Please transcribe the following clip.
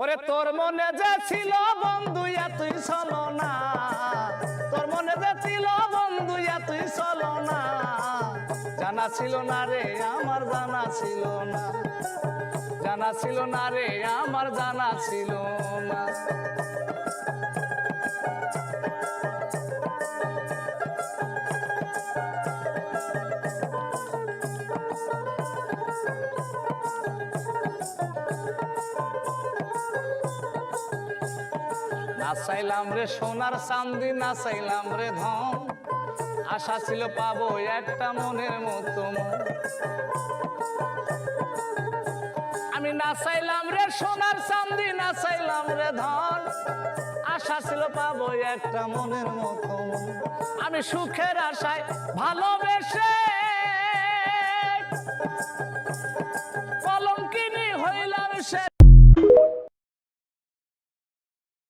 ওরে তোর মনে যে ছিল বন্ধু এতই ছলনা, তোর মনে যে ছিল বন্ধু এতই ছলনা, জানা ছিল না রে আমার জানা ছিল না, জানা ছিল না রে আমার জানা ছিল না। না চাইলাম রে সোনার চাঁদি, না চাইলাম রে ধন, আশা ছিল পাবো একটা মনের মতো মন। আমি না চাইলাম রে সোনার চাঁদি, না চাইলাম রে ধন, আশা ছিল পাবো একটা মনের মতো মন। আমি সুখের আশায় ভালোবেসে